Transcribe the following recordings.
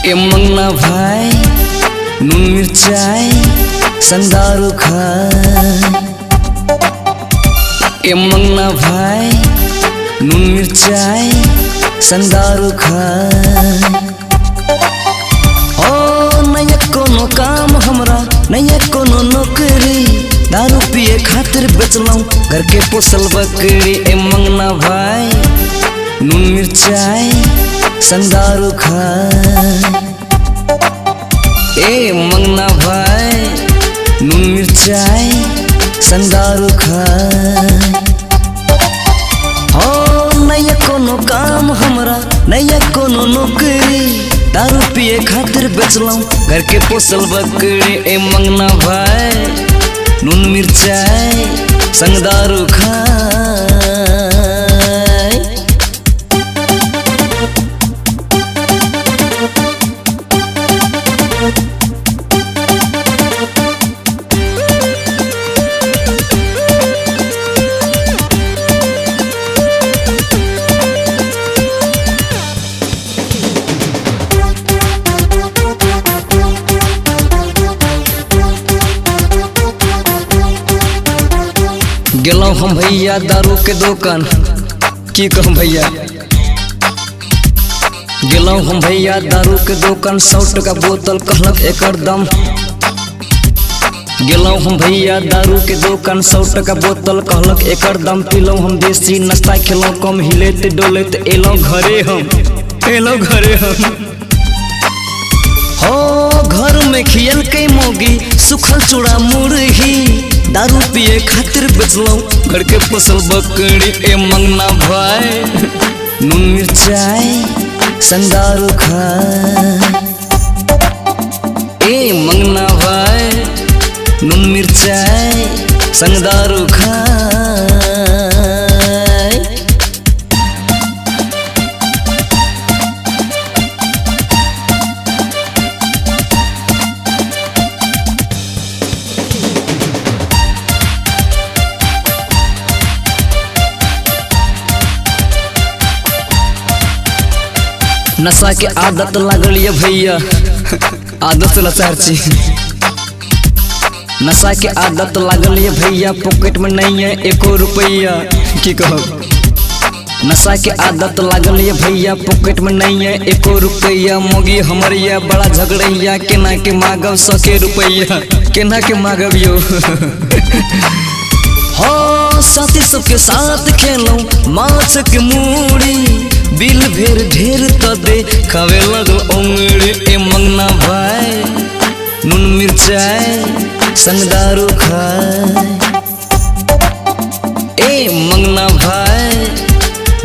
ए मंगना भाई नून मिर्चाई संदारू खाए। ए मंगना भाई नून मिर्चाई संदारू खाए। ओ नया कोनो काम हमरा नया कोनो नौकरी, दारू पिए खातिर बेचलूं घर के पोसल बकरी। ए मंगना भाई नून मिर्चाई संदारू खाए। ए मंगना भाई नून मिर्चाई संदारू खाए। हो नया कोनो काम हमरा नया कोनो नौकरी, दारू पिए खातिर बेचलूं घर के पोसल बकरी। ए मंगना भाई नून मिर्चाई संदारू खाए। गेलौ हम भैया दारू के दुकान, की कहूं भैया। गेलौ हम भैया दारू के दुकान, 100 टका बोतल कहलक एकर दाम। गेलौ हम भैया दारू के दुकान, 100 टका बोतल कहलक एकर दाम। पीलौ हम देसी नाश्ता खेलौ कम हिलैत डोलैत एलौ घरे हम। हो घर में खियल के मोगी सुखल चूड़ा मुरही, दारू पिए खातिर बेचलूं घर के पोसल बकरी। ए मंगना भाई नून मिर्चाई संदारू खाए। ए मंगना भाई नून मिर्चाई संदारू खाए। नशा के आदत लागल ये भैया, आदत लाचार छी। नशा के आदत लागल ये भैया, पॉकेट में नहीं है एको रुपया, की कहो। नशा के आदत लागल ये भैया, पॉकेट में नहीं है एको रुपया। मोगी हमरिया बड़ा झगड़ैया, केना के मांगब 100 के रुपया, केना के मांगब यो। हो साथी सबके साथ खेलूं माछ के मूड़ी, बिल भेर ढेर तो दे खावे लगल उंगली। ए मंगना भाई नून मिर्चाई संदारू खाए। ए मंगना भाई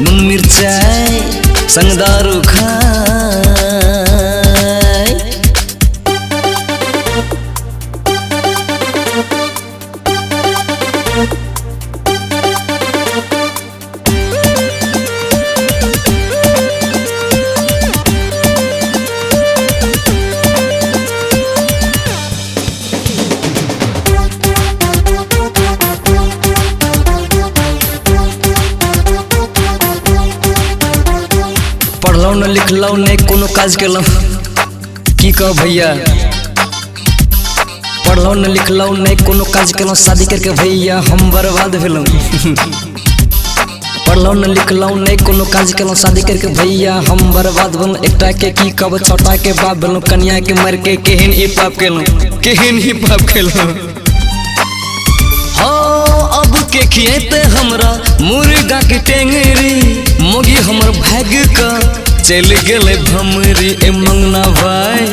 नून मिर्चाई संदारू खाए। पढ़लौ न लिखलौ नहीं कोनो काज केलौ, की कह भैया। पढ़लौ न लिखलौ नहीं कोनो काज केलौ, शादी करके भैया हम बर्बाद भेलौ। पढ़लौ न लिखलौ नहीं कोनो काज केलौ, शादी करके भैया हम बर्बाद भेलौ। एकटा के की कब छोटा के बाप भेलौ, कन्या के मर के केहन ही पाप केलौ, केहन ही पाप केलौ। हो अब के खिएते हमरा मुर्गा के टेंगरी, मोगी हमर भाग का चल गेले भमरी। ए मंगना भाई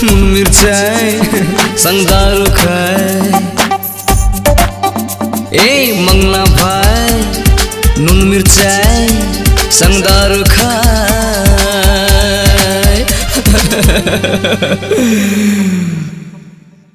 नून मिर्चाई संदारू खाए। ए मंगना भाई नून मिर्चाई संदारू खाए।